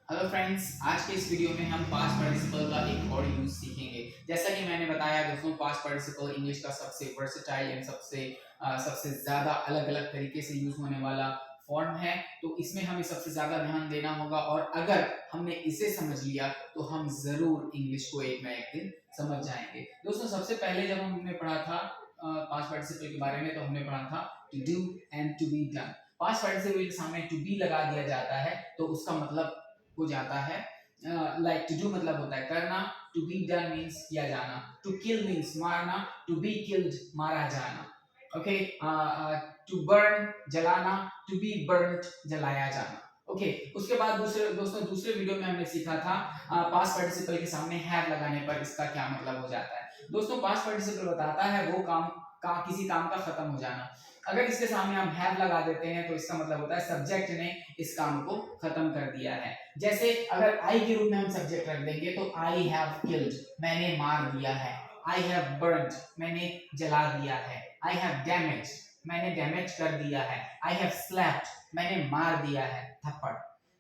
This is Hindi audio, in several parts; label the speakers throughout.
Speaker 1: हेलो फ्रेंड्स, आज के इस वीडियो में हम पास्ट पार्टिसिपल का एक और यूज सीखेंगे। जैसा कि मैंने बताया दोस्तों, पास्ट पार्टिसिपल इंग्लिश का सबसे वर्सेटाइल एंड सबसे ज़्यादा अलग अलग तरीके से यूज होने वाला फॉर्म है। तो इसमें हमें सबसे ज़्यादा ध्यान देना होगा और अगर हमने इसे समझ लिया तो हम ज़रूर इंग्लिश को एक ना एक दिन समझ जाएंगे। दोस्तों, सबसे पहले जब हमने पढ़ा था पास्ट पार्टिसिपल के बारे में, तो हमने पढ़ा था to do and to be done. Past participle के सामने टू बी लगा दिया जाता है तो उसका मतलब हो जाता है लाइक टू डू मतलब होता है करना, टू बी डन मीन्स किया जाना, टू किल मीन्स मारना, टू बी किल्ड मारा जाना। ओके, टू बर्न जलाना, टू बी बर्न्ड जलाया जाना। ओके, उसके बाद दूसरे वीडियो में हमने सीखा था पास्ट पार्टिसिपल के सामने हैव लगाने पर इसका क्या मतलब हो जाता है। दोस्तों, पास्ट पार्टिसिपल बताता है वो काम का किसी काम का खत्म हो जाना। अगर इसके सामने हम हैव लगा देते हैं तो इसका मतलब होता है सब्जेक्ट ने इस काम को खत्म कर दिया है। जैसे अगर आई के रूप में हम सब्जेक्ट रख देंगे तो आई हैव किल्ड, मैंने मार दिया है। आई हैव बर्न्ड, मैंने जला दिया है। आई हैव डैमेज, मैंने डैमेज कर दिया है। आई हैव स्लैप्ड, मैंने मार दिया है थप्पड़।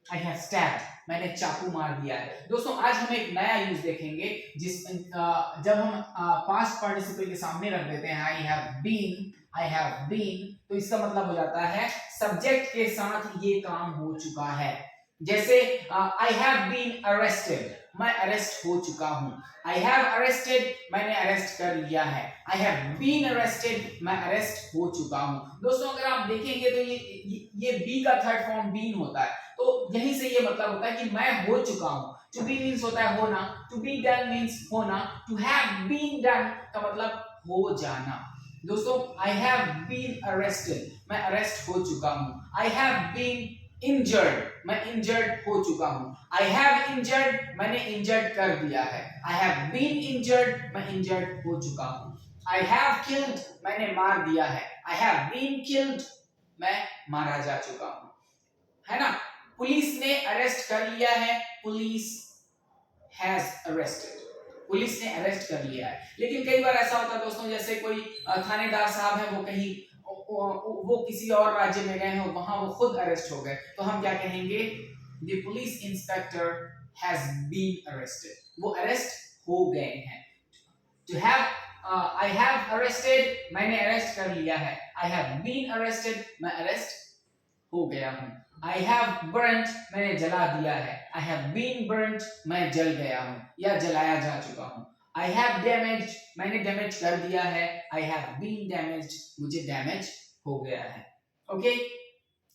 Speaker 1: आई हैव स्टैब्ड, मैंने चाकू मार दिया है। दोस्तों, आज हम एक नया यूज देखेंगे जब हम पास्ट पार्टिसिपल के सामने रख देते हैं I have been, I have been, तो इसका मतलब हो जाता है सब्जेक्ट के साथ ये काम हो चुका है। जैसे आई हैव बीन अरेस्टेड, मैं अरेस्ट हो चुका हूं। आई हैव अरेस्टेड, मैंने अरेस्ट कर लिया है। आई हैव बीन अरेस्टेड, मैं अरेस्ट हो चुका हूं। दोस्तों, अगर आप देखेंगे तो ये बी का थर्ड फॉर्म बीन होता है, तो यहीं से ये मतलब होता है कि मैं हो चुका हूं। टू बी मीन्स होता है होना, टू बी डन मीन्स होना, टू हैव बीन डन का मतलब हो जाना। दोस्तों, आई हैव बीन अरेस्टेड, मैं अरेस्ट हो चुका हूं। आई हैव बीन इंजर्ड, मैं इंजर्ड हो चुका हूं। आई हैव इंजर्ड, मैंने इंजर्ड कर दिया है। आई हैव बीन इंजर्ड, मैं इंजर्ड हो चुका हूं। आई हैव किल्ड, मैंने मार दिया है। आई हैव बीन किल्ड, मैं मारा जा चुका हूं। है ना? पुलिस ने अरेस्ट कर लिया है, पुलिस हैज अरेस्टेड, पुलिस ने अरेस्ट कर लिया है। लेकिन कई बार ऐसा होता है दोस्तों, जैसे कोई थानेदार साहब है, वो कहीं वो किसी और राज्य में गए हो, वहां वो खुद अरेस्ट हो गए, तो हम क्या कहेंगे? The police inspector has been arrested, वो अरेस्ट हो गए हैं। To have I have arrested, मैंने अरेस्ट कर लिया है। आई हैव बीन अरेस्टेड, मैं अरेस्ट हो गया हूं। आई हैव बर्न्ट, मैंने जला दिया है। आई हैव बीन बर्न्ट, मैं जल गया हूं या जलाया जा चुका हूं। आई हैव डैमेज, मैंने डैमेज कर दिया है। आई हैव बीन डैमेज्ड, मुझे डैमेज हो गया है। ओके,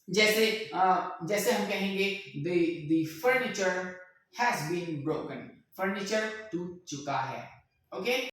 Speaker 1: जैसे हम कहेंगे the furniture has been broken, furniture टूट चुका है। ओके